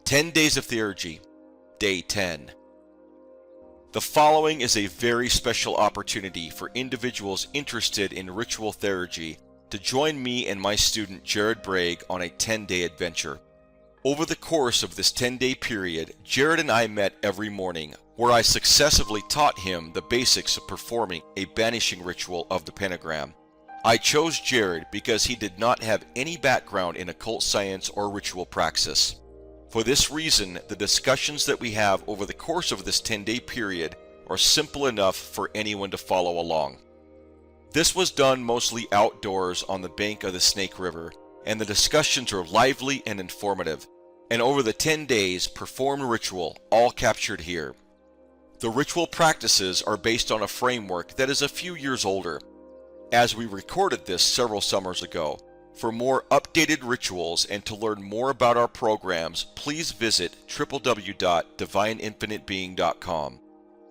10 Days of Theurgy, Day 10. The following is a very special opportunity for individuals interested in ritual theurgy to join me and my student Jared Bragg on a 10-day adventure. Over the course of this 10-day period, Jared and I met every morning, where I successively taught him the basics of performing a banishing ritual of the pentagram. I chose Jared because he did not have any background in occult science or ritual praxis. For this reason, the discussions that we have over the course of this 10-day period are simple enough for anyone to follow along. This was done mostly outdoors on the bank of the Snake River, and the discussions are lively and informative, and over the 10 days performed ritual, all captured here. The ritual practices are based on a framework that is a few years older, as we recorded this several summers ago. For more updated rituals and to learn more about our programs, please visit www.divineinfinitebeing.com.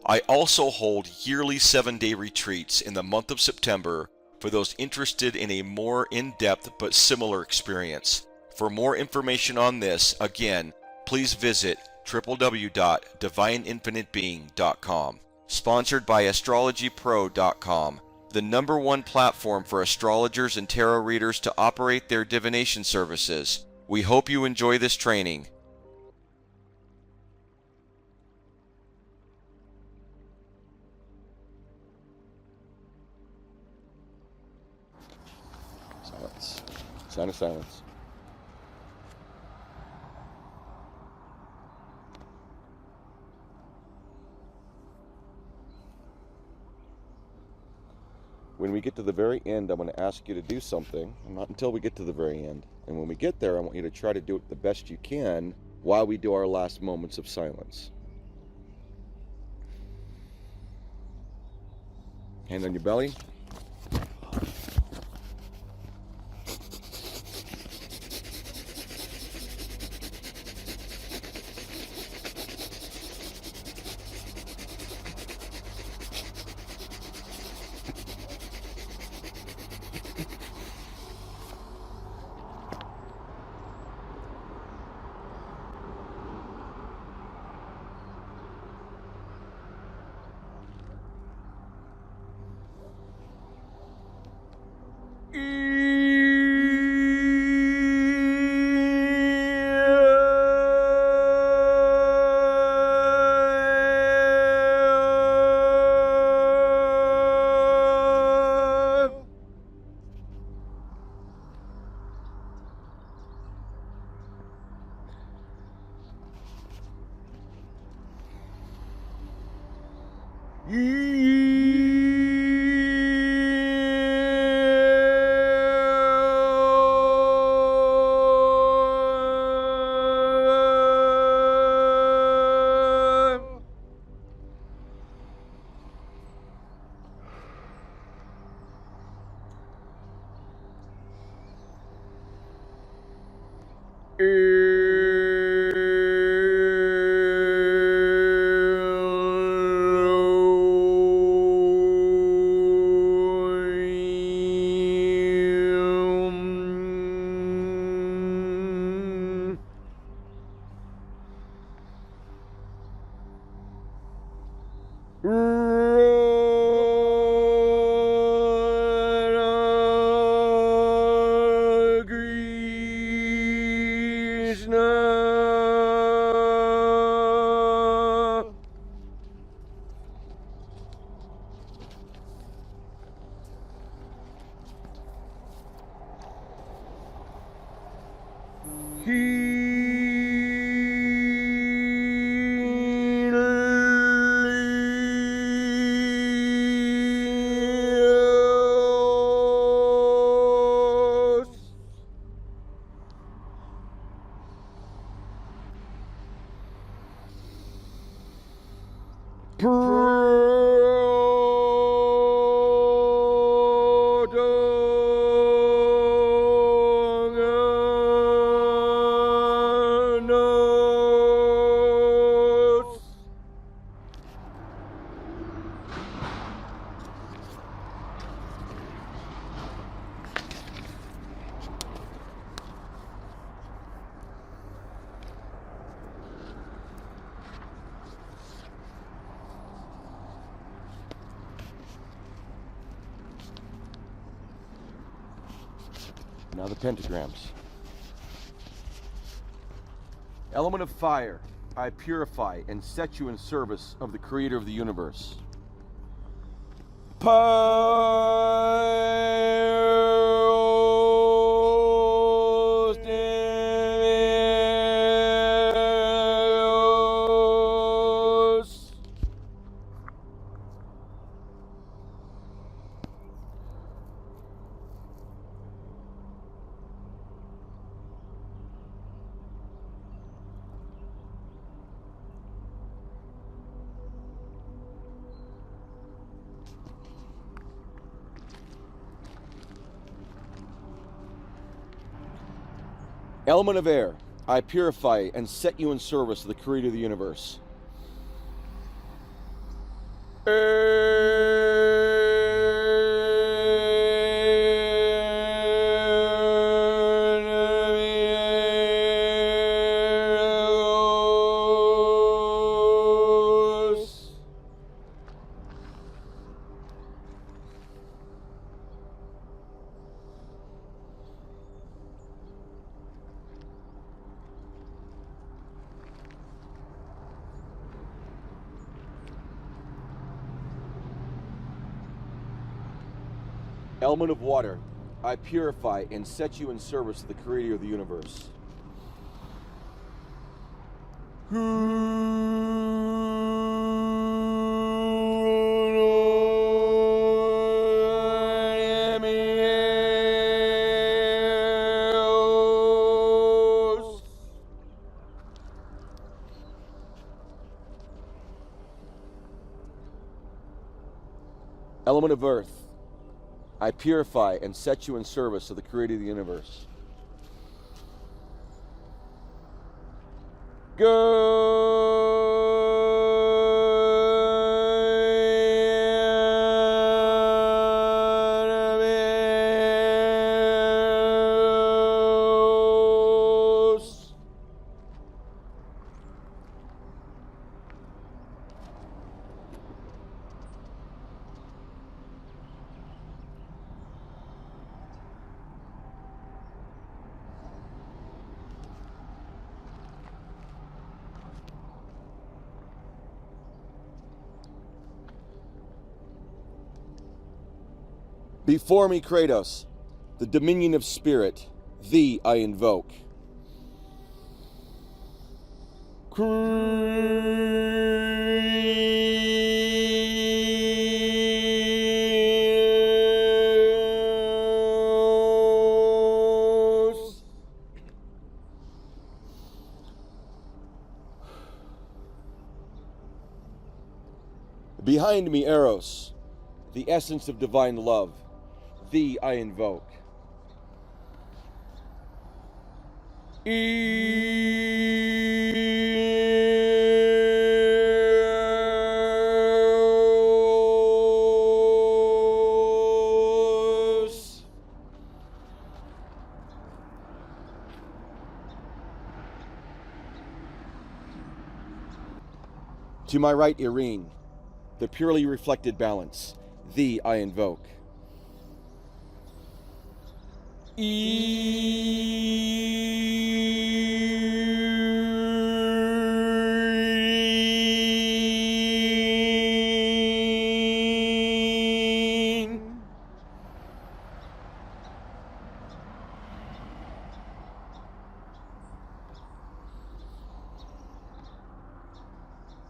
I also hold yearly 7-day retreats in the month of September for those interested in a more in-depth but similar experience. For more information on this, again, please visit www.divineinfinitebeing.com. Sponsored by astrologypro.com. The #1 platform for astrologers and tarot readers to operate their divination services. We hope you enjoy this training. Silence. Sign of silence. When we get to the very end, I'm going to ask you to do something, not until we get to the very end. And when we get there, I want you to try to do it the best you can while we do our last moments of silence. Hand on your belly. Now the pentagrams. Element of fire, I purify and set you in service of the creator of the universe. Element of air, I purify and set you in service of the creator of the universe. Element of water, I purify and set you in service of the creator of the universe. Element of earth, I purify and set you in service of the creator of the universe. Before me, Kratos, the dominion of spirit, thee I invoke. Behind me, Eros, the essence of divine love, thee I invoke. Eros. To my right, Irene, the purely reflected balance, thee I invoke.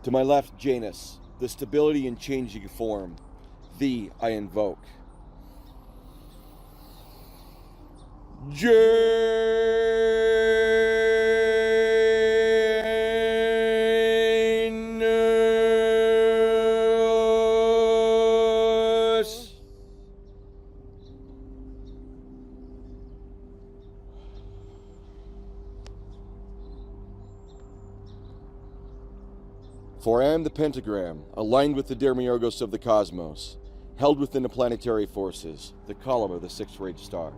To my left, Janus, the stability and changing form, thee I invoke. Janus. For I am the pentagram, aligned with the Demiurgos of the cosmos, held within the planetary forces, the column of the sixth-rayed star.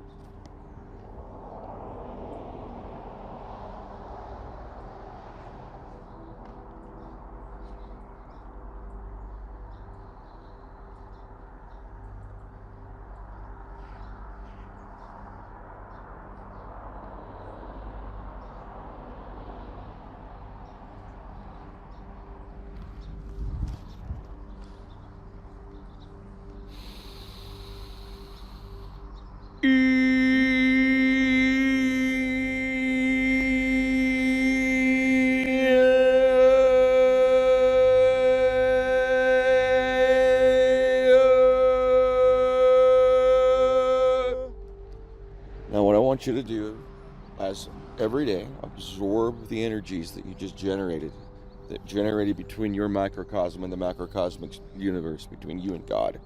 Now what I want you to do, as every day, absorb the energies that you just generated, that generated between your microcosm and the macrocosmic universe, between you and God.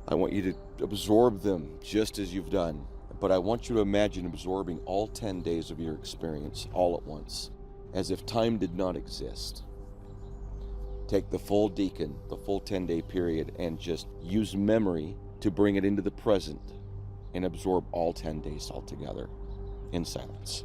I want you to absorb them just as you've done, but I want you to imagine absorbing all 10 days of your experience all at once, as if time did not exist. Take the full deacon, the full 10-day period, and just use memory to bring it into the present and absorb all 10 days altogether in silence.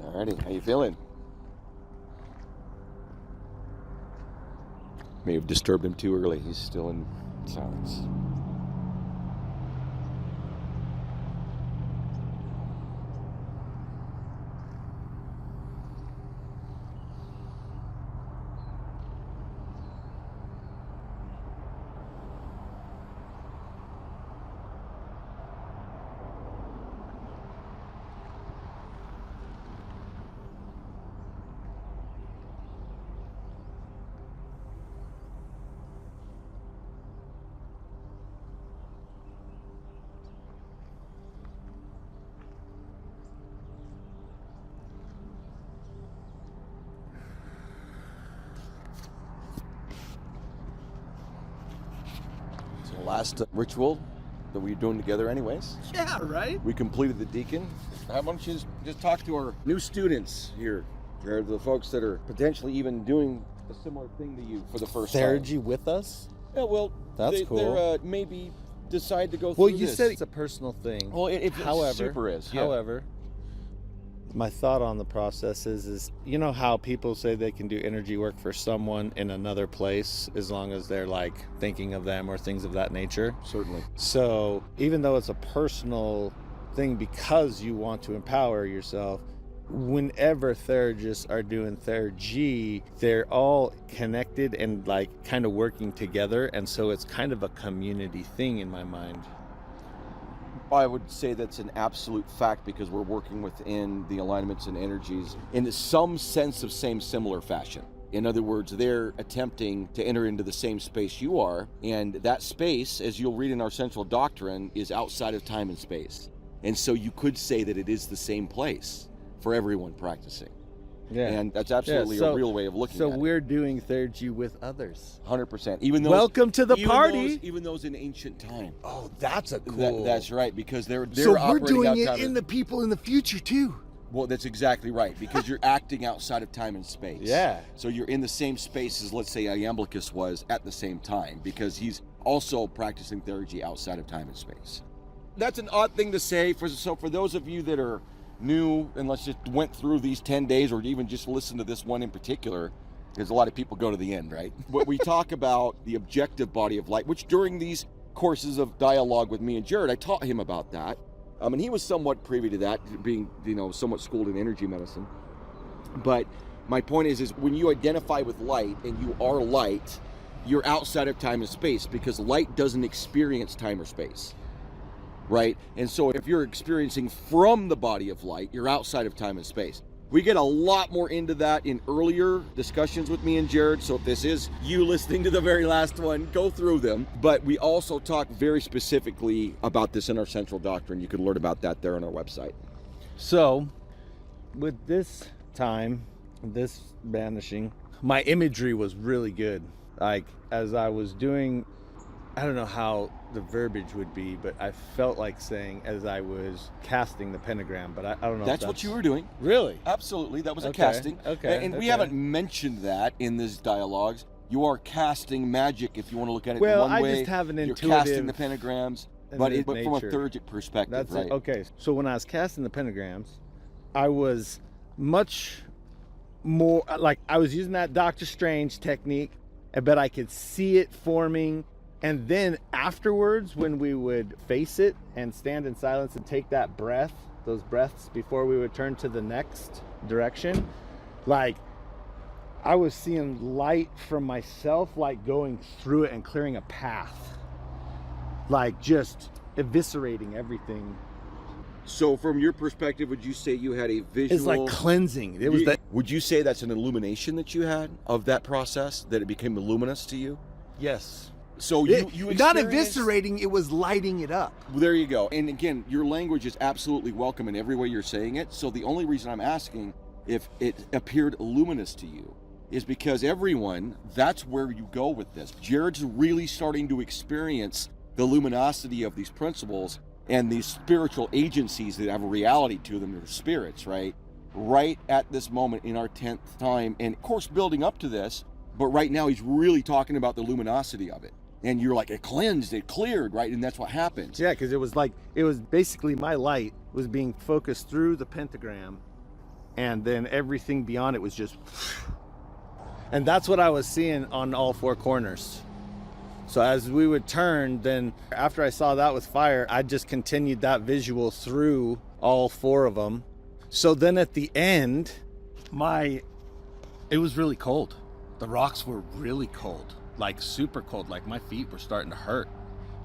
Alrighty, how you feeling? May have disturbed him too early. He's still in silence. Last ritual that we're doing together anyways. Yeah, right? We completed the deacon. Why don't you just talk to our new students here, or the folks that are potentially even doing a similar thing to you for the first time. Theurgy with us? Yeah, well, That's cool. They're maybe decide to go through Well, you this. said it's a personal thing. Well, it however, super is. Yeah. However, my thought on the process is you know how people say they can do energy work for someone in another place as long as they're like thinking of them or things of that nature? Certainly. So even though it's a personal thing because you want to empower yourself, whenever theurgists are doing theurgy, they're all connected and like kind of working together, and so it's kind of a community thing in my mind. I would say that's an absolute fact because we're working within the alignments and energies in some sense of similar fashion. In other words, they're attempting to enter into the same space you are, and that space, as you'll read in our central doctrine, is outside of time and space. And so you could say that it is the same place for everyone practicing. Yeah. And that's absolutely a real way of looking at it. So we're doing theurgy with others. 100%. Even those, welcome to the party. Even those in ancient time. Oh, that's a cool. That's right, because they're so we're operating doing outside it in the people in the future too. Well, that's exactly right, because you're acting outside of time and space. Yeah. So you're in the same space as, let's say, Iamblichus was at the same time, because he's also practicing theurgy outside of time and space. That's an odd thing to say. For those of you that are new and let's just went through these 10 days or even just listen to this one in particular, because a lot of people go to the end, right? But we talk about the objective body of light, which during these courses of dialogue with me and Jared, I taught him about that. And he was somewhat privy to that, being, somewhat schooled in energy medicine. But my point is when you identify with light and you are light, you're outside of time and space, because light doesn't experience time or space, right? And so if you're experiencing from the body of light, you're outside of time and space. We get a lot more into that in earlier discussions with me and Jared. So if this is you listening to the very last one, go through them. But we also talk very specifically about this in our central doctrine. You can learn about that there on our website. So with this time, this banishing, my imagery was really good. Like as I was doing, I don't know how the verbiage would be, but I felt like saying as I was casting the pentagram, but I don't know. That's what you were doing. Really? Absolutely. That was a Okay, casting. okay, And we okay. haven't mentioned that in these dialogues. You are casting magic, if you want to look at it Well, one I way. just have an You're casting intuitive the pentagrams, in but, the but from a nature. theurgic perspective, That's right? it. Okay. So when I was casting the pentagrams, I was much more like I was using that Doctor Strange technique, but I could see it forming. And then afterwards, when we would face it and stand in silence and take that breath, those breaths before we would turn to the next direction, like I was seeing light from myself, like going through it and clearing a path, like just eviscerating everything. So from your perspective, would you say you had a visual... It's like cleansing. It was that. Would you say that's an illumination that you had of that process, that it became luminous to you? Yes. So you Not experienced- eviscerating, it was lighting it up. Well, there you go. And again, your language is absolutely welcome in every way you're saying it. So the only reason I'm asking if it appeared luminous to you is because everyone, that's where you go with this. Jared's really starting to experience the luminosity of these principles and these spiritual agencies that have a reality to them. They're spirits, right? Right at this moment in our 10th time. And of course, building up to this, but right now he's really talking about the luminosity of it. And you're like, it cleansed, it cleared, right? And that's what happens. Yeah, because it was basically my light was being focused through the pentagram, and then everything beyond it was just, and that's what I was seeing on all four corners. So as we would turn, then after I saw that with fire, I just continued that visual through all four of them. So then at the end, it was really cold. The rocks were really cold. Like super cold, like my feet were starting to hurt.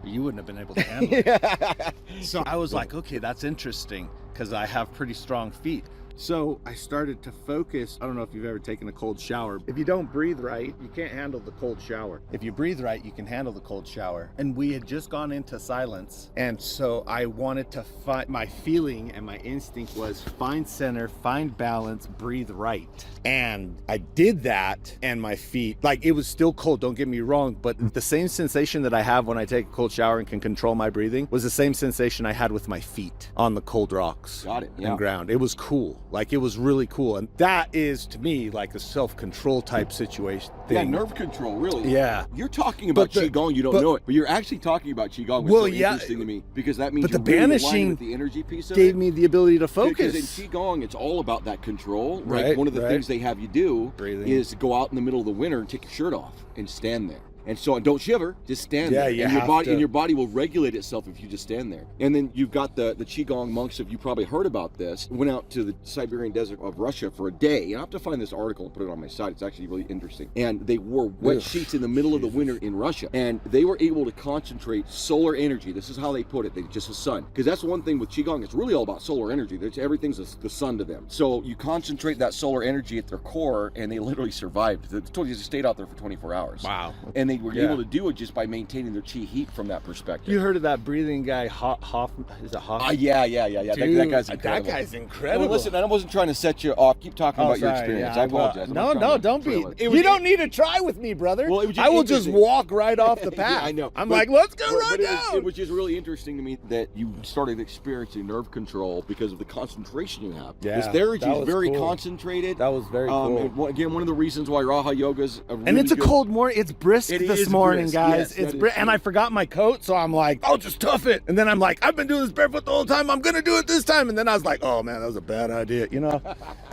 You wouldn't have been able to handle it. So I was like, okay, that's interesting because I have pretty strong feet. So I started to focus. I don't know if you've ever taken a cold shower. If you don't breathe right, you can't handle the cold shower. If you breathe right, you can handle the cold shower. And we had just gone into silence. And so I wanted to find, my feeling and my instinct was find center, find balance, breathe right. And I did that, and my feet, like it was still cold, don't get me wrong, but the same sensation that I have when I take a cold shower and can control my breathing was the same sensation I had with my feet on the cold rocks. Got it, yeah. And ground. It was cool. Like it was really cool. And that is to me like a self-control type situation thing. Yeah, nerve control, really. Yeah. You're talking about Qigong, you don't know it, but you're actually talking about Qigong, which is so interesting to me, because that means but you're the really aligned banishing with the energy piece of gave it. me the ability to Because in focus. Qigong, it's all about that control, right? Right, One of the right. things they have you do Breathing. is go out in the middle of the winter and take your shirt off and stand there. And so, and don't shiver, just stand Yeah, there. you and your have body to. and your body will regulate itself if you just stand there. And then you've got the Qigong monks, if you probably heard about this, went out to the Siberian desert of Russia for a day. And I have to find this article and put it on my site. It's actually really interesting. And they wore wet Ugh, sheets in the middle of the winter in Russia. And they were able to concentrate solar energy. This is how they put it. They just the sun. Because that's one thing with Qigong. It's really all about solar energy. Everything's the sun to them. So you concentrate that solar energy at their core, and they literally survived. They totally just stayed out there for 24 hours. Wow. And they were Yeah. able to do it just by maintaining their chi heat from that perspective. You heard of that breathing guy, Hoffman? Is it Hoffman? Yeah. Dude, that guy's incredible. That guy's incredible. Well, listen, I wasn't trying to set you off. Keep talking about your experience. I apologize. I'm not trying to Don't be. trail it. You don't need to try with me, brother. Well, it was just I will just interesting. walk right off the path. Yeah, I know. I'm But- like, let's go right But down. it was just really interesting to me that you started experiencing nerve control because of the concentration you have. Yeah, This Theurgy that is was very cool. concentrated. That was very cool. And again, one of the reasons why Raha Yoga's a really And it's a good- cold morning. It's brisk It this is morning, brisk. guys. Yes, it's that is brisk. And true. I forgot my coat, so I'm like, I'll just tough it. And then I'm like, I've been doing this barefoot the whole time. I'm going to do it this time. And then I was like, oh, man, that was a bad idea. You know,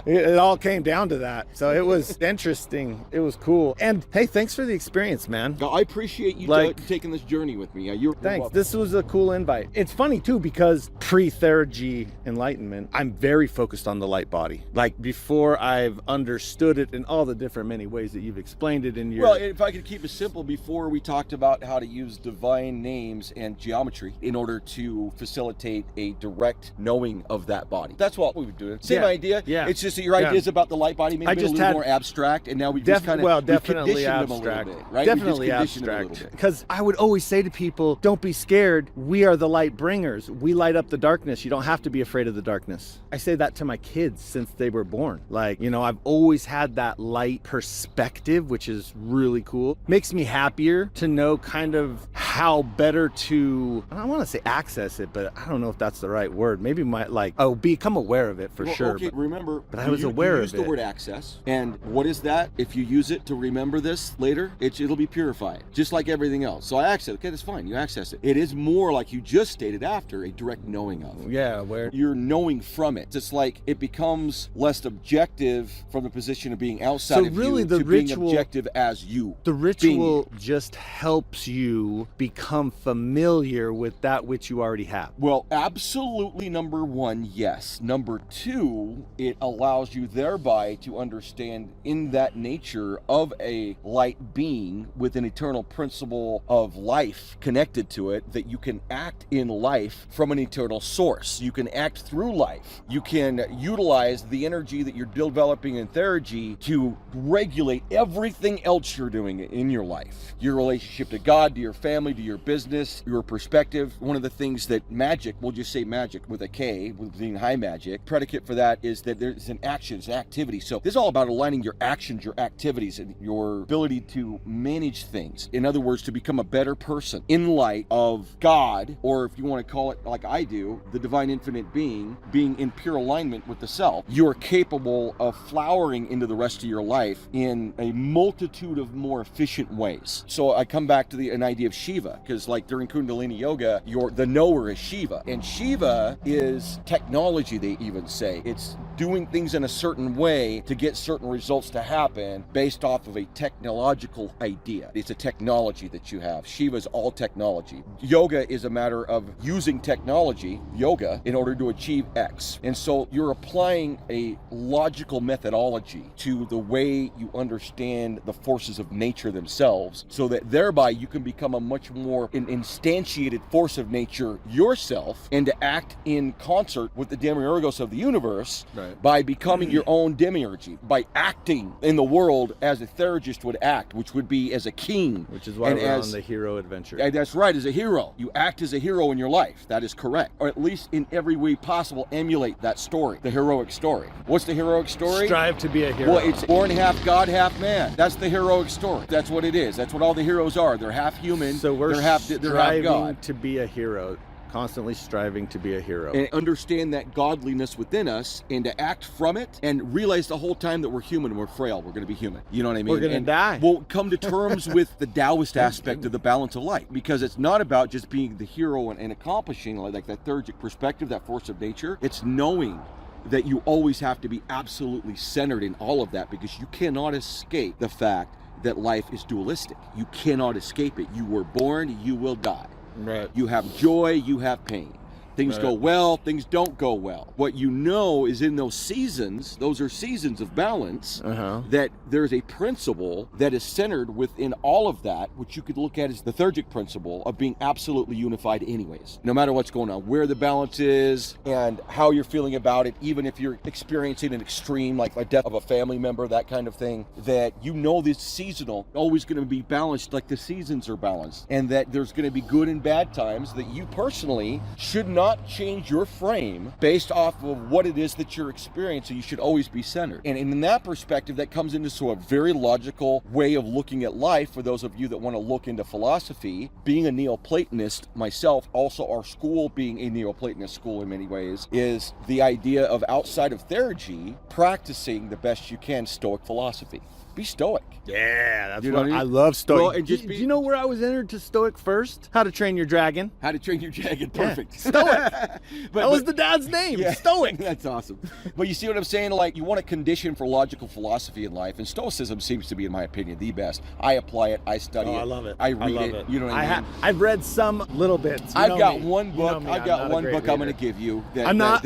it all came down to that. So it was interesting. It was cool. And hey, thanks for the experience, man. I appreciate you taking this journey with me. You're Thanks. welcome. This was a cool invite. It's funny too because pre-Theurgy enlightenment, I'm very focused on the light body. Like before I've understood it in all the different many ways that you've explained it in your. Well, if I could keep it simple. example, before we talked about how to use divine names and geometry in order to facilitate a direct knowing of that body. That's what we were doing. Same idea. Yeah. It's just that your ideas about the light body maybe a little more abstract, and now we just kind of definitely abstract. Them a little bit, right? Definitely abstract. Because I would always say to people, don't be scared. We are the light bringers. We light up the darkness. You don't have to be afraid of the darkness. I say that to my kids since they were born. Like, you know, I've always had that light perspective, which is really cool. Makes me happier to know kind of how better to, I don't want to say access it, but I don't know if that's the right word. Maybe become aware of it for sure. Okay, remember, but I was aware of it. Use the word access. And what is that? If you use it to remember this later, it'll be purified, just like everything else. So I access it. Okay, that's fine. You access it. It is more like you just stated after, a direct knowing of. Yeah, where you're knowing from it. It's like it becomes less objective from the position of being outside of really you the to ritual, being objective as you. The ritual just helps you become familiar with that which you already have. Well, absolutely, number one, yes. Number two, it allows you thereby to understand in that nature of a light being with an eternal principle of life connected to it, that you can act in life from an eternal source. You can act through life. You can utilize the energy that you're developing in Theurgy to regulate everything else you're doing in your life. Your relationship to God, to your family, to your business, your perspective. One of the things that magic, we'll just say magic with a K, with being high magic, predicate for that is that there's an action, it's an activity. So this is all about aligning your actions, your activities, and your ability to manage things. In other words, to become a better person in light of God, or if you want to call it like I do, the divine infinite being in pure alignment with the self. You are capable of flowering into the rest of your life in a multitude of more efficient ways. So I come back to an idea of Shiva, because like during Kundalini Yoga, the knower is Shiva. And Shiva is technology, they even say. It's doing things in a certain way to get certain results to happen based off of a technological idea. It's a technology that you have. Shiva is all technology. Yoga is a matter of using technology, yoga, in order to achieve X. And so you're applying a logical methodology to the way you understand the forces of nature themselves, so that thereby you can become a much more instantiated force of nature yourself, and to act in concert with the demiurgos of the universe, right, by becoming your own demiurgy, by acting in the world as a theurgist would act, which would be as a king. Which is why we're on the hero adventure. Yeah, that's right, as a hero. You act as a hero in your life. That is correct. Or at least in every way possible, emulate that story, the heroic story. What's the heroic story? Strive to be a hero. Well, it's born half God, half man. That's the heroic story. That's what it is. That's what all the heroes are. They're half human. So we're half striving to be a hero. Constantly striving to be a hero. And understand that godliness within us, and to act from it, and realize the whole time that we're human and we're frail. We're going to be human. You know what I mean? We're going to die. We'll come to terms with the Taoist aspect of the balance of life, because it's not about just being the hero and accomplishing like that theurgic perspective, that force of nature. It's knowing that you always have to be absolutely centered in all of that, because you cannot escape the fact that life is dualistic. You cannot escape it. You were born, you will die. Right. You have joy, you have pain. Things go well, things don't go well. What you know is in those seasons, those are seasons of balance, that there's a principle that is centered within all of that, which you could look at as the theurgic principle of being absolutely unified anyways. No matter what's going on, where the balance is and how you're feeling about it, even if you're experiencing an extreme, like a death of a family member, that kind of thing, that you know this seasonal, always going to be balanced like the seasons are balanced, and that there's going to be good and bad times, that you personally should not change your frame based off of what it is that you're experiencing. You should always be centered. And in that perspective, that comes into a very logical way of looking at life for those of you that want to look into philosophy. Being a Neoplatonist myself, also our school being a Neoplatonist school in many ways, is the idea of outside of Theurgy, practicing the best you can Stoic philosophy. Be Stoic. Yeah, that's you know what I love Stoic. Well, and do you know where I was entered to Stoic first? How to Train Your Dragon. How to Train Your Dragon, perfect. Yeah. Stoic. That was the dad's name, yeah. Stoic. That's awesome. But you see what I'm saying? Like, you want a condition for logical philosophy in life, and Stoicism seems to be, in my opinion, the best. I apply it, I study it. I love it. I read it. You know what I mean? I've read some little bits. I've got one book. I've got one book I'm going to give you. I'm not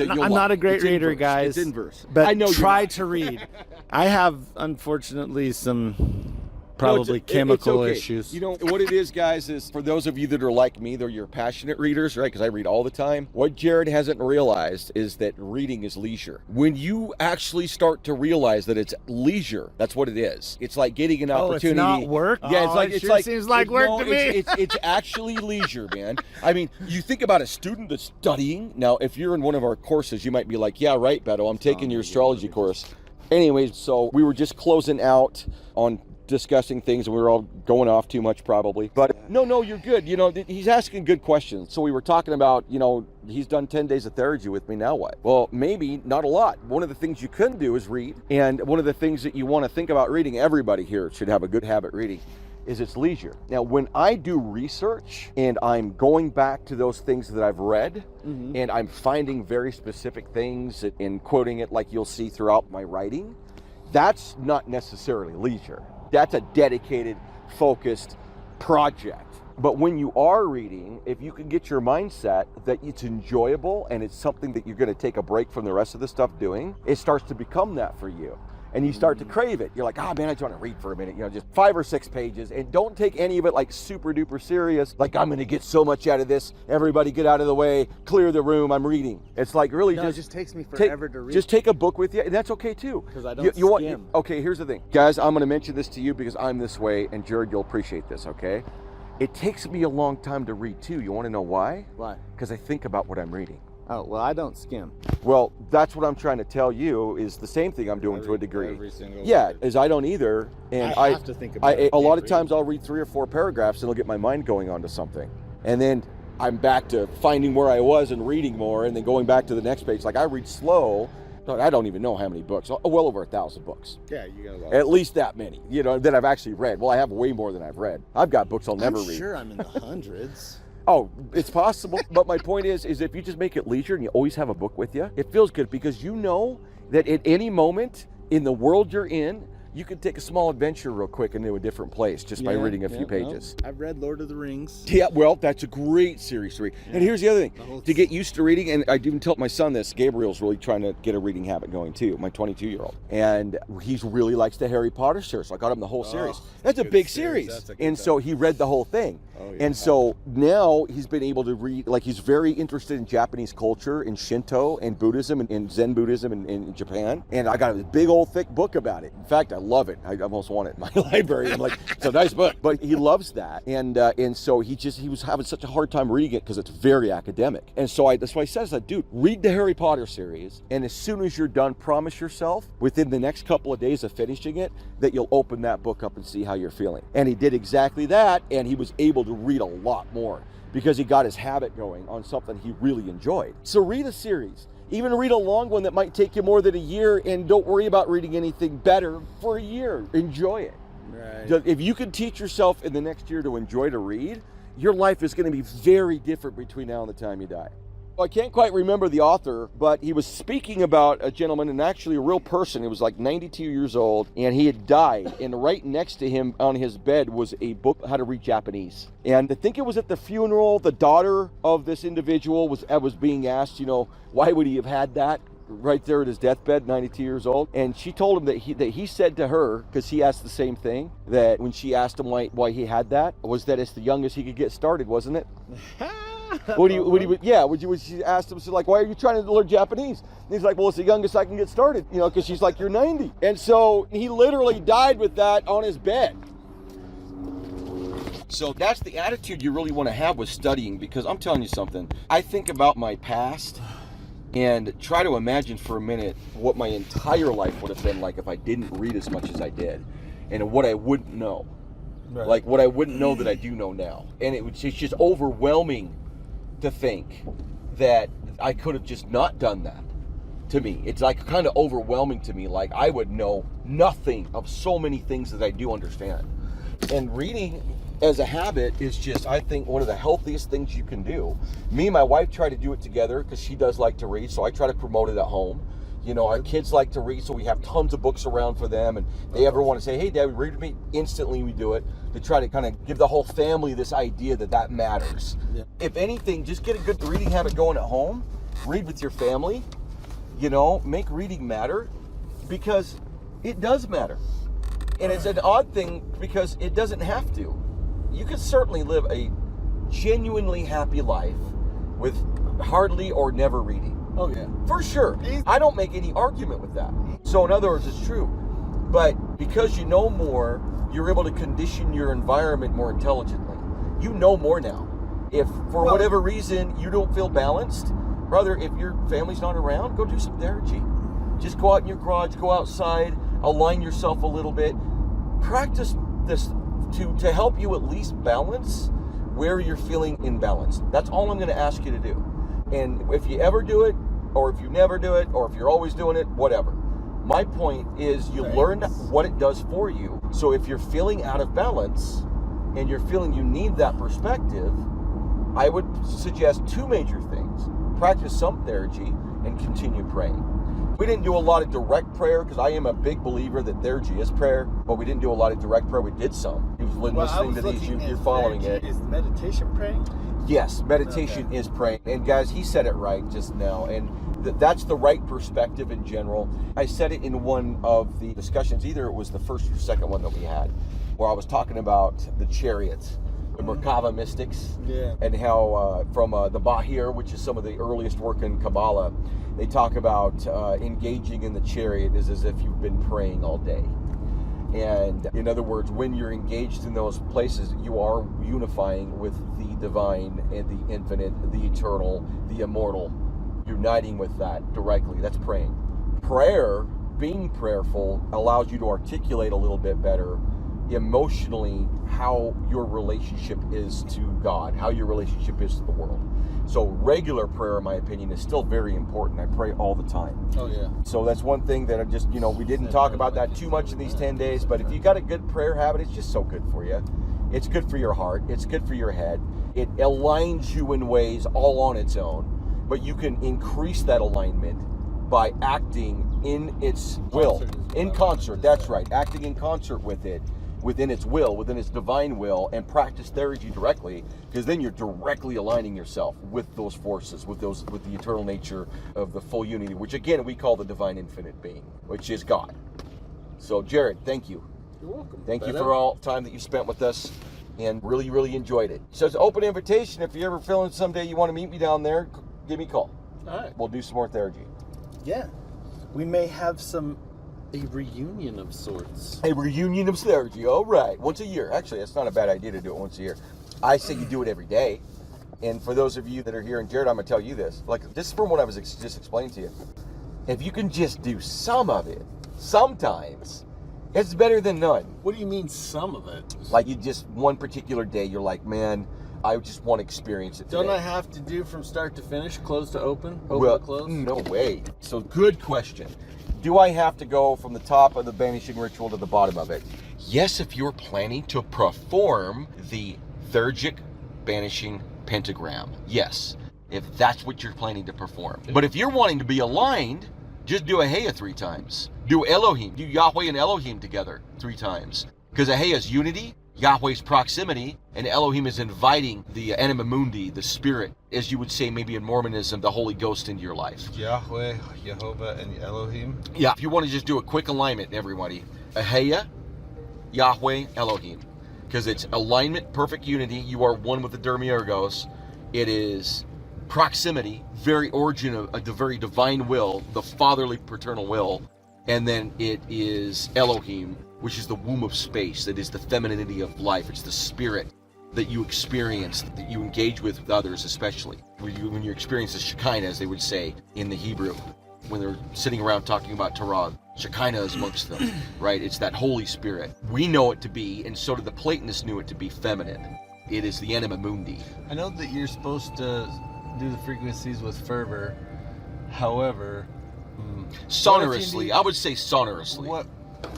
a great reader, guys. It's inverse. But I know try to read. I have, unfortunately, some probably it's chemical okay. issues. You know, what it is, guys, is for those of you that are like me, they're your passionate readers, right? Because I read all the time. What Jared hasn't realized is that reading is leisure. When you actually start to realize that it's leisure, that's what it is. It's like getting an opportunity. Oh, it's not work? Yeah, Seems like work to me. It's actually leisure, man. I mean, you think about a student that's studying. Now, if you're in one of our courses, you might be like, yeah, right, Beto, I'm taking your astrology course. Anyways, so we were just closing out on discussing things, and we were all going off too much probably, but no, you're good. You know, he's asking good questions. So we were talking about, you know, he's done 10 days of Theurgy with me, now what? Well, maybe not a lot. One of the things you couldn't do is read, and one of the things that you want to think about reading, everybody here should have a good habit reading, is it's leisure. Now, when I do research and I'm going back to those things that I've read, and I'm finding very specific things and quoting it like you'll see throughout my writing, that's not necessarily leisure. That's a dedicated, focused project. But when you are reading, if you can get your mindset that it's enjoyable and it's something that you're going to take a break from the rest of the stuff doing, it starts to become that for you. And you start to crave it. You're like, man, I just want to read for a minute, you know, just 5 or 6 pages, and don't take any of it like super duper serious. Like, I'm going to get so much out of this. Everybody get out of the way, clear the room, I'm reading. It's like really it just takes me forever to read. Just take a book with you, and that's okay too. Because I don't skim. Okay, here's the thing. Guys, I'm going to mention this to you because I'm this way, and Jared, you'll appreciate this, okay? It takes me a long time to read too. You want to know why? Why? Because I think about what I'm reading. Oh, well, I don't skim. Well, that's what I'm trying to tell you is the same thing I'm doing to a degree. Every single word. Is I don't either. And I have to think about it. A lot of times I'll read 3 or 4 paragraphs and it'll get my mind going on to something. And then I'm back to finding where I was and reading more and then going back to the next page. Like I read slow. I don't even know how many books. Well over 1,000 books. Yeah, you got a lot. At least that many, you know, that I've actually read. Well, I have way more than I've read. I've got books I'll never read. I'm sure I'm in the hundreds. Oh, it's possible. But my point is if you just make it leisure and you always have a book with you, it feels good because you know that at any moment in the world you're in, you can take a small adventure real quick into a different place just by reading a few pages. I've read Lord of the Rings. Yeah, well, that's a great series to read. Yeah. And here's the other thing. To get used to reading, and I even tell my son this, Gabriel's really trying to get a reading habit going too, my 22-year-old. And he really likes the Harry Potter series. So I got him the whole series. That's a big series. And so he read the whole thing. Oh, yeah. And so now he's been able to read, like he's very interested in Japanese culture, in Shinto and Buddhism and Zen Buddhism in Japan. And I got a big old thick book about it. In fact, I love it. I almost want it in my library. I'm like, it's a nice book. But he loves that. And so he was having such a hard time reading it because it's very academic. And so that's why he says that, dude, read the Harry Potter series. And as soon as you're done, promise yourself within the next couple of days of finishing it that you'll open that book up and see how you're feeling. And he did exactly that. And he was able to read a lot more because he got his habit going on something he really enjoyed. So read a series. Even read a long one that might take you more than a year, and don't worry about reading anything better for a year. Enjoy it. Right. If you can teach yourself in the next year to enjoy to read, your life is going to be very different between now and the time you die. I can't quite remember the author, but he was speaking about a gentleman, and actually a real person. He was like 92 years old, and he had died. And right next to him on his bed was a book, How to Read Japanese. And I think it was at the funeral, the daughter of this individual was being asked, you know, why would he have had that right there at his deathbed, 92 years old? And she told him that he said to her, because he asked the same thing, that when she asked him why he had that, was that it's the youngest he could get started, wasn't it? When she asked him, she's like, why are you trying to learn Japanese? And he's like, well, it's the youngest I can get started, you know, because she's like, you're 90. And so he literally died with that on his bed. So that's the attitude you really want to have with studying, because I'm telling you something. I think about my past and try to imagine for a minute what my entire life would have been like if I didn't read as much as I did, and what I wouldn't know. Right. Like what I wouldn't know that I do know now. And it's just overwhelming to think that I could have just not done that. To me, it's like kind of overwhelming to me. Like I would know nothing of so many things that I do understand. And reading as a habit is just, I think, one of the healthiest things you can do. Me and my wife try to do it together because she does like to read, so I try to promote it at home. You know, our kids like to read, so we have tons of books around for them, and they ever want to say, hey, Dad, read with me? Instantly we do it to try to kind of give the whole family this idea that matters. Yeah. If anything, just get a good reading habit going at home. Read with your family. You know, make reading matter, because it does matter. And it's an odd thing because it doesn't have to. You can certainly live a genuinely happy life with hardly or never reading. Oh yeah. For sure. I don't make any argument with that. So in other words, it's true. But because you know more, you're able to condition your environment more intelligently. You know more now. If for whatever reason you don't feel balanced, brother, if your family's not around, go do some Theurgy. Just go out in your garage, go outside, align yourself a little bit. Practice this to help you at least balance where you're feeling imbalanced. That's all I'm going to ask you to do. And if you ever do it, or if you never do it, or if you're always doing it, whatever. My point is you learn what it does for you. So if you're feeling out of balance and you're feeling you need that perspective, I would suggest two major things. Practice some Theurgy and continue praying. We didn't do a lot of direct prayer because I am a big believer that Theurgy is prayer, but we didn't do a lot of direct prayer. We did some. You've been listening to these, you're following it. Is meditation praying? Yes, meditation is praying. And guys, he said it right just now. And that's the right perspective in general. I said it in one of the discussions, either it was the first or second one that we had, where I was talking about the chariots, the Merkava mystics, and how from the Bahir, which is some of the earliest work in Kabbalah, they talk about engaging in the chariot is as if you've been praying all day. And in other words, when you're engaged in those places, you are unifying with the divine and the infinite, the eternal, the immortal, uniting with that directly. That's praying. Prayer, being prayerful, allows you to articulate a little bit better emotionally how your relationship is to God, how your relationship is to the world. So regular prayer, in my opinion, is still very important. I pray all the time. Oh yeah. So that's one thing that I just, we didn't talk about that too much in these 10 days, but if you got a good prayer habit, it's just so good for you. It's good for your heart. It's good for your head. It aligns you in ways all on its own, but you can increase that alignment by acting in its will, in concert. That's right. Acting in concert with it, within its will, within its divine will, and practice Theurgy directly, because then you're directly aligning yourself with those forces, with the eternal nature of the full unity, which again we call the divine infinite being, which is God. So Jared, thank you. You're welcome. Thank you for all the time that you spent with us, and really, really enjoyed it. So it's an open invitation. If you're ever feeling someday you want to meet me down there, give me a call. All right. We'll do some more Theurgy. Yeah. We may have a reunion of sorts. A reunion of Theurgy, all right. Once a year. Actually, that's not a bad idea to do it once a year. I say you do it every day. And for those of you that are here, and Jared, I'm going to tell you this. Like, this is from what I was just explaining to you. If you can just do some of it, sometimes, it's better than none. What do you mean some of it? Like, you just, one particular day, you're like, man, I just want to experience it today. Don't I have to do from start to finish, close to open, well, to close? No way. So, good question. Do I have to go from the top of the banishing ritual to the bottom of it? Yes, if you're planning to perform the Theurgic banishing pentagram. Yes, if that's what you're planning to perform. But if you're wanting to be aligned, just do Ahaya 3 times. Do Elohim. Do Yahweh and Elohim together 3 times. Because Ahaya is unity, Yahweh's proximity, and Elohim is inviting the anima mundi, the spirit, as you would say maybe in Mormonism, the Holy Ghost into your life. Yahweh, Jehovah, and Elohim? Yeah, if you want to just do a quick alignment, everybody. Ahaya, Yahweh, Elohim. Because it's alignment, perfect unity. You are one with the Demiurgos. It is proximity, very origin of the very divine will, the fatherly paternal will. And then it is Elohim, which is the womb of space, that is the femininity of life. It's the spirit that you experience, that you engage with others, especially. When you experience the Shekinah, as they would say in the Hebrew, when they're sitting around talking about Torah, Shekinah is amongst them, right? It's that Holy Spirit. We know it to be, and so did the Platonists knew it to be, feminine. It is the anima mundi. I know that you're supposed to do the frequencies with fervor. However, sonorously, I would say sonorously. What?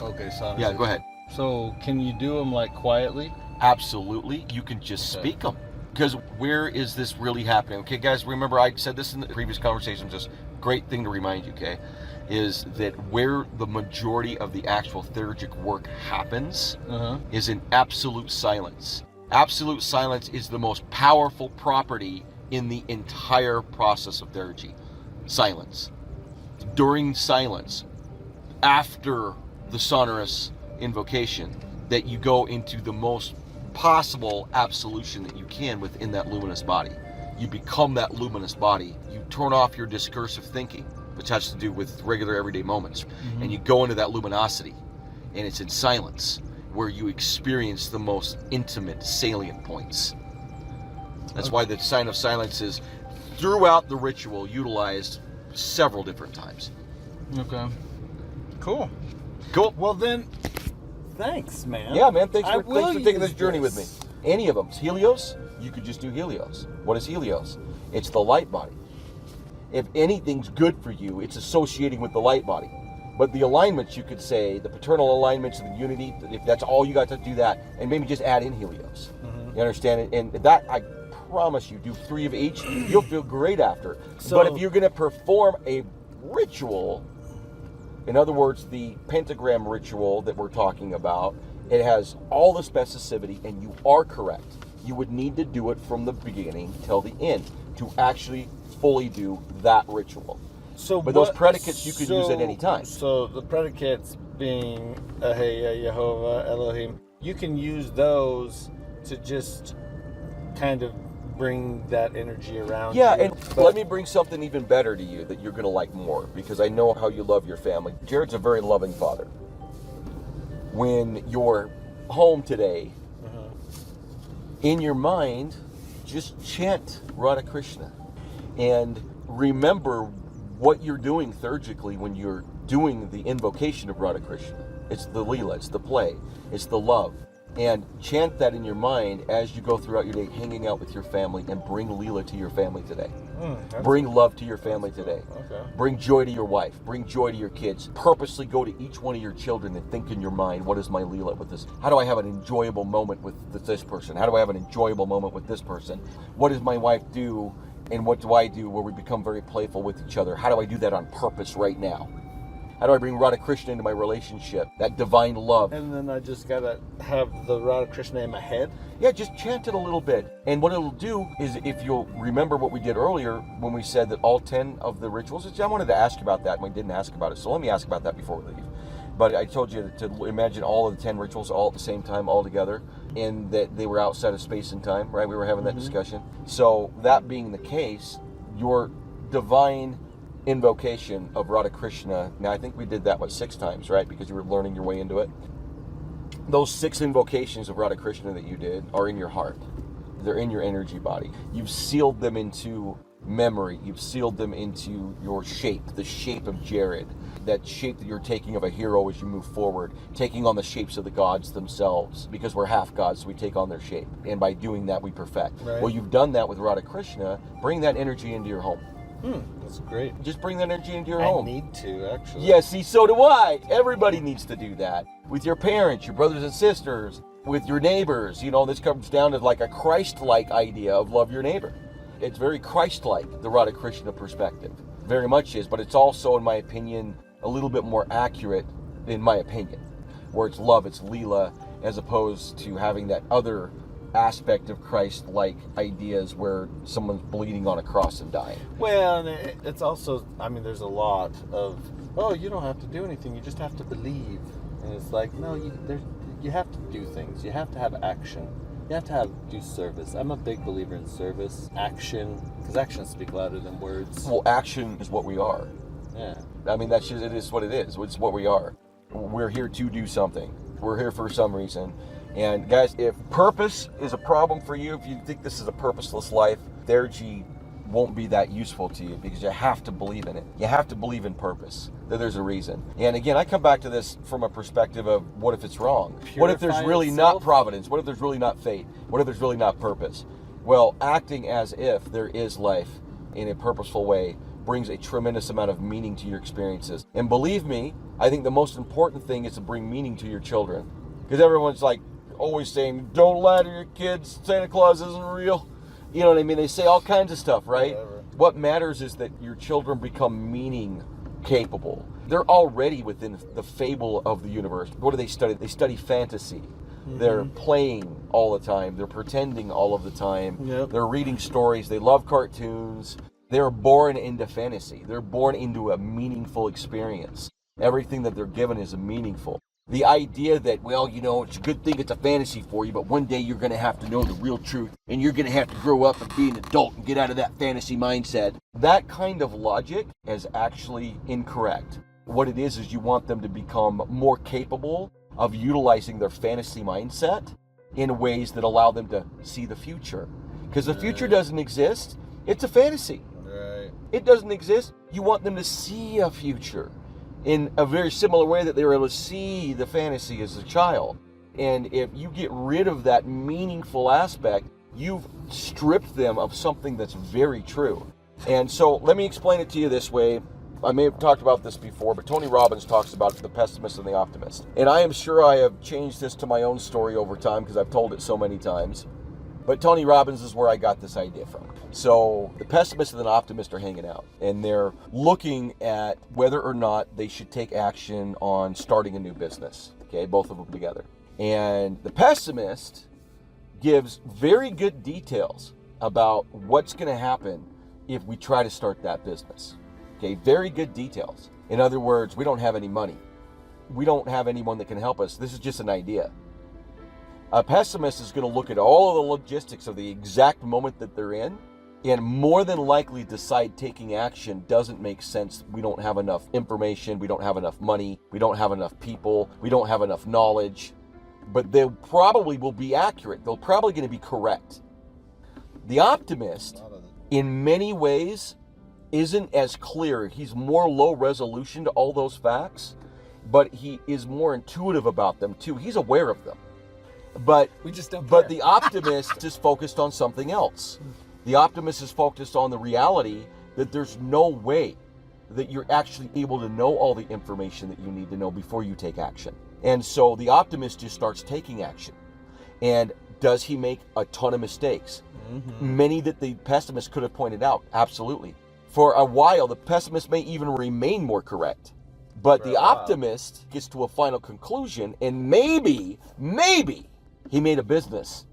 Okay, sonorously. Yeah, go ahead. So, can you do them like quietly? Absolutely. You can just speak them. Because where is this really happening? Okay, guys, remember I said this in the previous conversation, just great thing to remind you, okay, is that where the majority of the actual theurgic work happens is in absolute silence. Absolute silence is the most powerful property in the entire process of Theurgy. Silence. During silence, after the sonorous invocation, that you go into the most possible absolution that you can within that luminous body. You become that luminous body. You turn off your discursive thinking, which has to do with regular everyday moments, and you go into that luminosity, and it's in silence where you experience the most intimate salient points. That's why the sign of silence is throughout the ritual utilized several different times. Okay. Cool. Well then, thanks, man. Yeah, man. Thanks for will taking this use journey with me. Any of them. Helios, you could just do Helios. What is Helios? It's the light body. If anything's good for you, it's associating with the light body. But the alignments, you could say, the paternal alignments of the unity, if that's all you got to do that, and maybe just add in Helios. You understand it? And that, I promise you, do 3 of each, you'll feel great after. But if you're going to perform a ritual, in other words, the pentagram ritual that we're talking about, it has all the specificity, and you are correct. You would need to do it from the beginning till the end to actually fully do that ritual. But those predicates you could use at any time. So the predicates being Ahaya, Yehovah, Elohim, you can use those to just kind of bring that energy around. Yeah, you. and let me bring something even better to you that you're going to like more, because I know how you love your family. Jared's a very loving father. When you're home today, in your mind, just chant Radha Krishna and remember what you're doing theurgically when you're doing the invocation of Radha Krishna. It's the Leela, it's the play, it's the love. And chant that in your mind as you go throughout your day, hanging out with your family, and bring Leela to your family today. Bring love to your family today. Okay. Bring joy to your wife. Bring joy to your kids. Purposely go to each one of your children and think in your mind, what is my Leela with this? How do I have an enjoyable moment with this person? How do I have an enjoyable moment with this person? What does my wife do, and what do I do where we become very playful with each other? How do I do that on purpose right now? How do I bring Radha Krishna into my relationship? That divine love. And then I just gotta have the Radha Krishna in my head? Yeah, just chant it a little bit. And what it'll do is, if you'll remember what we did earlier when we said that all 10 of the rituals, I wanted to ask about that and we didn't ask about it. So let me ask about that before we leave. But I told you to imagine all of the 10 rituals all at the same time, all together, and that they were outside of space and time, right? We were having that discussion. So that being the case, your divine invocation of Radha Krishna, now I think we did that, 6 times, right? Because you were learning your way into it. Those 6 invocations of Radha Krishna that you did are in your heart. They're in your energy body. You've sealed them into memory. You've sealed them into your shape, the shape of Jared, that shape that you're taking of a hero as you move forward, taking on the shapes of the gods themselves, because we're half gods, so we take on their shape. And by doing that, we perfect. Right. Well, you've done that with Radha Krishna. Bring that energy into your home. That's great. Just bring that energy into your home. I need to, actually. Yeah, see, so do I. Everybody needs to do that. With your parents, your brothers and sisters, with your neighbors. You know, this comes down to like a Christ-like idea of love your neighbor. It's very Christ-like, the Radha Krishna perspective. Very much is, but it's also, in my opinion, a little bit more accurate, in my opinion, where it's love, it's Leela, as opposed to having that other aspect of Christ-like ideas where someone's bleeding on a cross and dying. Well, and it's also, I mean, there's a lot of, oh, you don't have to do anything, you just have to believe. And it's like, no, you have to do things. You have to have action. You have to do service. I'm a big believer in service, action, because actions speak louder than words. Well, action is what we are. Yeah. I mean, it is what it is. It's what we are. We're here to do something. We're here for some reason. And guys, if purpose is a problem for you, if you think this is a purposeless life, Theurgy won't be that useful to you, because you have to believe in it. You have to believe in purpose, that there's a reason. And again, I come back to this from a perspective of, what if it's wrong? What if there's really not providence? What if there's really not fate? What if there's really not purpose? Well, acting as if there is life in a purposeful way brings a tremendous amount of meaning to your experiences. And believe me, I think the most important thing is to bring meaning to your children. Because everyone's like always saying, don't lie to your kids, Santa Claus isn't real. You know what I mean? They say all kinds of stuff, right? Whatever. What matters is that your children become meaning capable. They're already within the fable of the universe. What do they study? They study fantasy. They're playing all the time. They're pretending all of the time. Yep. They're reading stories. They love cartoons. They're born into fantasy. They're born into a meaningful experience. Everything that they're given is meaningful. The idea that, well, you know, it's a good thing it's a fantasy for you, but one day you're going to have to know the real truth, and you're going to have to grow up and be an adult and get out of that fantasy mindset. That kind of logic is actually incorrect. What it is you want them to become more capable of utilizing their fantasy mindset in ways that allow them to see the future. Because the future doesn't exist. It's a fantasy. Right. It doesn't exist. You want them to see a future in a very similar way that they were able to see the fantasy as a child. And if you get rid of that meaningful aspect, you've stripped them of something that's very true. And so let me explain it to you this way. I may have talked about this before, but Tony Robbins talks about the pessimist and the optimist. And I am sure I have changed this to my own story over time because I've told it so many times. But Tony Robbins is where I got this idea from. So the pessimist and the optimist are hanging out, and they're looking at whether or not they should take action on starting a new business. Okay, both of them together. And the pessimist gives very good details about what's going to happen if we try to start that business. Okay, very good details. In other words, we don't have any money. We don't have anyone that can help us. This is just an idea. A pessimist is going to look at all of the logistics of the exact moment that they're in and more than likely decide taking action doesn't make sense. We don't have enough information. We don't have enough money. We don't have enough people. We don't have enough knowledge. But they probably will be accurate. They're probably going to be correct. The optimist, in many ways, isn't as clear. He's more low resolution to all those facts, but he is more intuitive about them too. He's aware of them. But we just don't but care. the optimist is focused on something else. The optimist is focused on the reality that there's no way that you're actually able to know all the information that you need to know before you take action. And so the optimist just starts taking action. And does he make a ton of mistakes? Mm-hmm. Many that the pessimist could have pointed out, absolutely. For a while, the pessimist may even remain more correct. But the optimist gets to a final conclusion, and maybe he made a business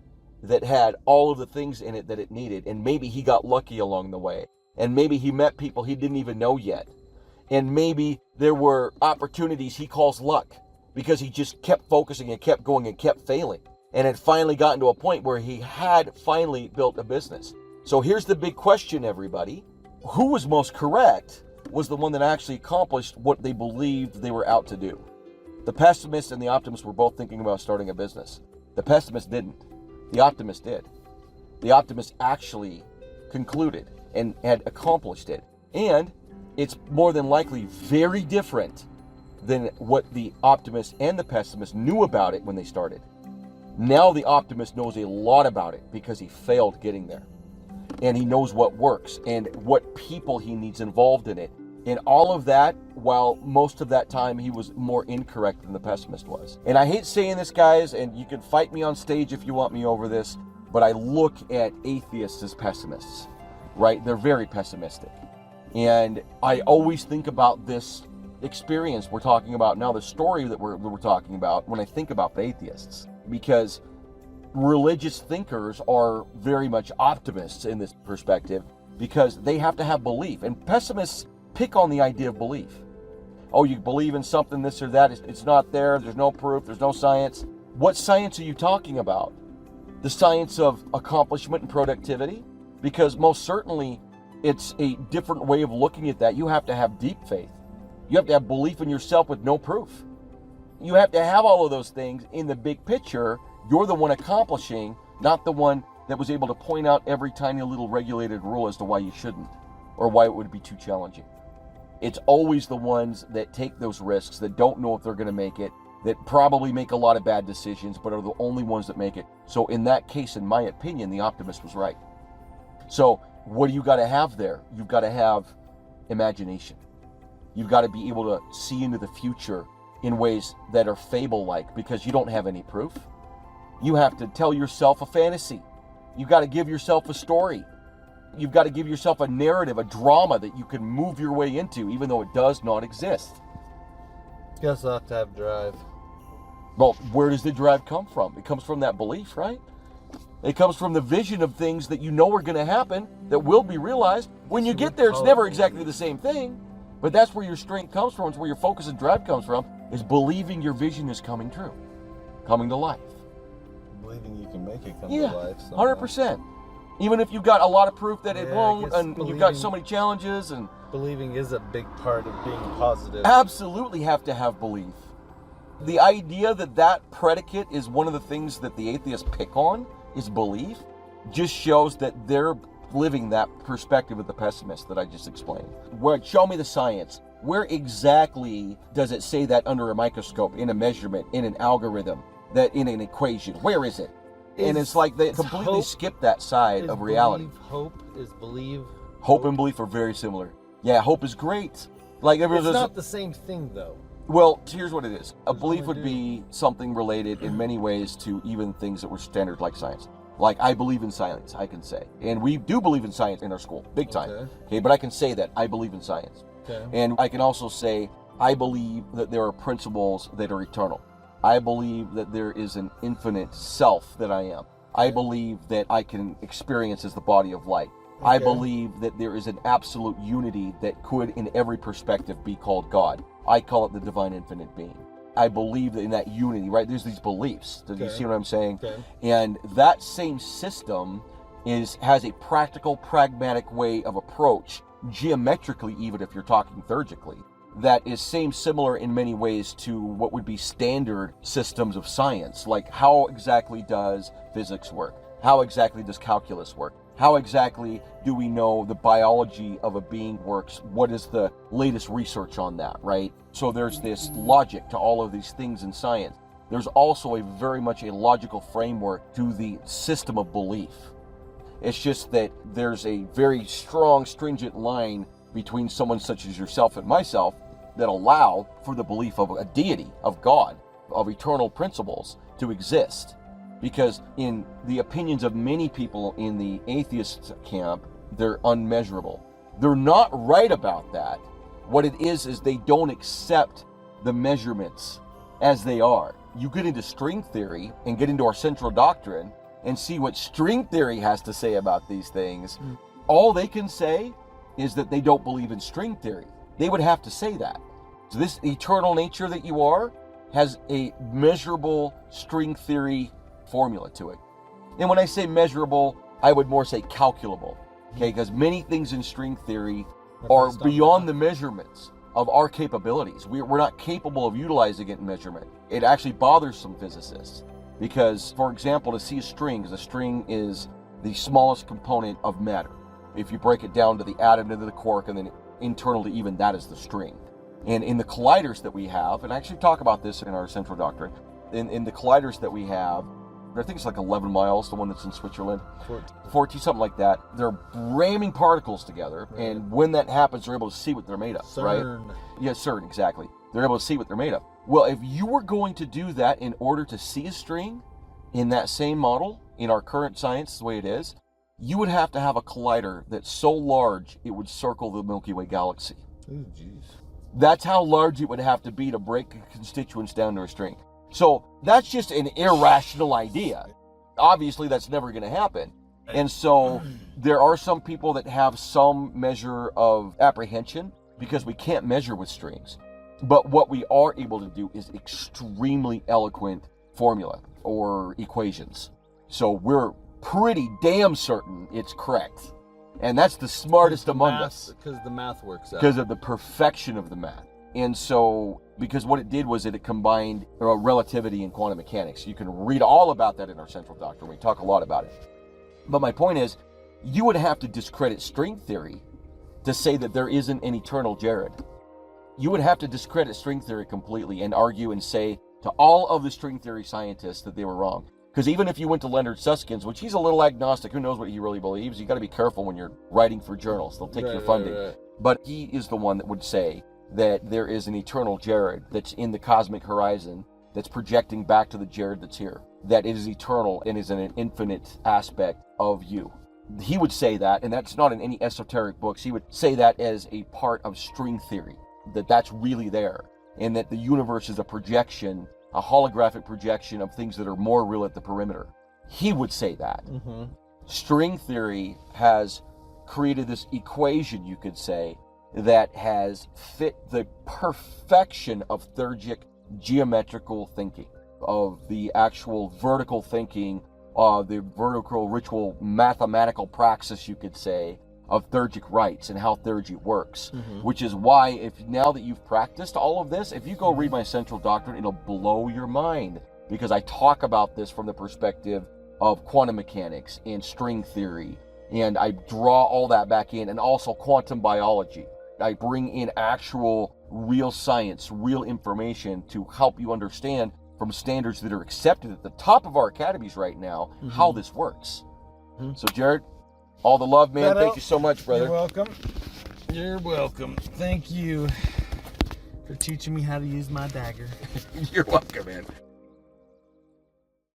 that had all of the things in it that it needed, and maybe he got lucky along the way, and maybe he met people he didn't even know yet, and maybe there were opportunities he calls luck because he just kept focusing and kept going and kept failing, and had finally gotten to a point where he had finally built a business. So here's the big question, everybody. Who was most correct was the one that actually accomplished what they believed they were out to do. The pessimist and the optimist were both thinking about starting a business. The pessimist didn't. The optimist did. The optimist actually concluded and had accomplished it. And it's more than likely very different than what the optimist and the pessimist knew about it when they started. Now the optimist knows a lot about it because he failed getting there. And he knows what works and what people he needs involved in it. And all of that, while most of that time he was more incorrect than the pessimist was. And I hate saying this, guys, and you can fight me on stage if you want me over this, but I look at atheists as pessimists, right? They're very pessimistic. And I always think about this experience we're talking about now, the story that we're talking about, when I think about the atheists. Because religious thinkers are very much optimists in this perspective because they have to have belief. And pessimists pick on the idea of belief. Oh, you believe in something, this or that, it's not there, there's no proof, there's no science. What science are you talking about? The science of accomplishment and productivity? Because most certainly it's a different way of looking at that. You have to have deep faith. You have to have belief in yourself with no proof. You have to have all of those things in the big picture. You're the one accomplishing, not the one that was able to point out every tiny little regulated rule as to why you shouldn't or why it would be too challenging. It's always the ones that take those risks, that don't know if they're going to make it, that probably make a lot of bad decisions, but are the only ones that make it. So in that case, in my opinion, the optimist was right. So what do you got to have there? You've got to have imagination. You've got to be able to see into the future in ways that are fable-like because you don't have any proof. You have to tell yourself a fantasy. You've got to give yourself a story. You've got to give yourself a narrative, a drama that you can move your way into, even though it does not exist. You also have to have drive. Well, where does the drive come from? It comes from that belief, right? It comes from the vision of things that you know are going to happen, that will be realized. When you get there, it's never exactly the same thing, but that's where your strength comes from. It's where your focus and drive comes from. is believing your vision is coming true, coming to life. Believing you can make it come Yeah, to life. 100%. Even if you've got a lot of proof that it Yeah, I won't, guess and you've got so many challenges, and believing is a big part of being positive. absolutely have to have belief. The idea that that predicate is one of the things that the atheists pick on is belief just shows that they're living that perspective of the pessimist that I just explained. Show me the science. Where exactly does it say that under a microscope, in a measurement, in an algorithm, that in an equation? Where is it? And it's like they completely hope, skip that side of reality. Believe. Hope and belief are very similar. Yeah, hope is great. Like It's not the same thing, though. Well, here's what it is. A belief would be something related in many ways to even things that were standard like science. Like, I believe in science, I can say. And we do believe in science in our school, big time. Okay, but I can say that I believe in science. Okay. And I can also say, I believe that there are principles that are eternal. I believe that there is an infinite self that I am. I believe that I can experience as the body of light. I believe that there is an absolute unity that could, in every perspective, be called God. I call it the divine infinite being. I believe in that unity, right? There's these beliefs. Do you see what I'm saying? Okay. And that same system has a practical, pragmatic way of approach, geometrically, even if you're talking theurgically, that is similar in many ways to what would be standard systems of science. Like, how exactly does physics work? How exactly does calculus work? How exactly do we know the biology of a being works? What is the latest research on that, right? So there's this logic to all of these things in science. There's also very much a logical framework to the system of belief. It's just that there's a very strong, stringent line between someone such as yourself and myself that allow for the belief of a deity, of God, of eternal principles to exist. Because in the opinions of many people in the atheist camp, they're unmeasurable. They're not right about that. What it is they don't accept the measurements as they are. You get into string theory and get into our central doctrine and see what string theory has to say about these things. All they can say is that they don't believe in string theory. They would have to say that. So this eternal nature that you are has a measurable string theory formula to it. And when I say measurable, I would more say calculable. Okay, because many things in string theory are beyond the measurements of our capabilities. We're not capable of utilizing it in measurement. It actually bothers some physicists because, for example, to see a string, because a string is the smallest component of matter. If you break it down to the atom, to the quark, and then internal to even that is the string. And in the colliders that we have, and I actually talk about this in our central doctrine, in the colliders that we have, I think it's like 11 miles, the one that's in Switzerland. 14, something like that. They're ramming particles together, and when that happens, they're able to see what they're made of, CERN. right? Yeah, CERN, exactly. They're able to see what they're made of. Well, if you were going to do that in order to see a string in that same model, in our current science, the way it is, you would have to have a collider that's so large, it would circle the Milky Way galaxy. Ooh, jeez. That's how large it would have to be to break constituents down to a string. So that's just an irrational idea. Obviously, that's never going to happen. And so there are some people that have some measure of apprehension because we can't measure with strings. But what we are able to do is extremely eloquent formula or equations. So we're pretty damn certain it's correct. And that's the smartest among us. Because the math works out. Because of the perfection of the math. And so, because what it did was it combined relativity and quantum mechanics. You can read all about that in our central doctrine. We talk a lot about it. But my point is, you would have to discredit string theory to say that there isn't an eternal Jared. You would have to discredit string theory completely and argue and say to all of the string theory scientists that they were wrong. Because even if you went to Leonard Susskind, which he's a little agnostic, who knows what he really believes, you got to be careful when you're writing for journals. They'll take your funding. Right. But he is the one that would say that there is an eternal Jared that's in the cosmic horizon that's projecting back to the Jared that's here. That it is eternal and is an infinite aspect of you. He would say that, and that's not in any esoteric books. He would say that as a part of string theory, that that's really there, and that the universe is a projection, a holographic projection of things that are more real at the perimeter. He would say that. Mm-hmm. String theory has created this equation, you could say, that has fit the perfection of theurgic geometrical thinking, of the actual vertical thinking, the vertical ritual mathematical praxis, you could say, of theurgic rites and how theurgy works. Which is why, if now that you've practiced all of this, if you go read my Central Doctrine, it'll blow your mind, because I talk about this from the perspective of quantum mechanics and string theory, and I draw all that back in, and also quantum biology. I bring in actual real science, real information to help you understand from standards that are accepted at the top of our academies right now, how this works. So Jared, all the love, man. Thank you so much, brother. You're welcome. You're welcome. Thank you for teaching me how to use my dagger. You're welcome, man.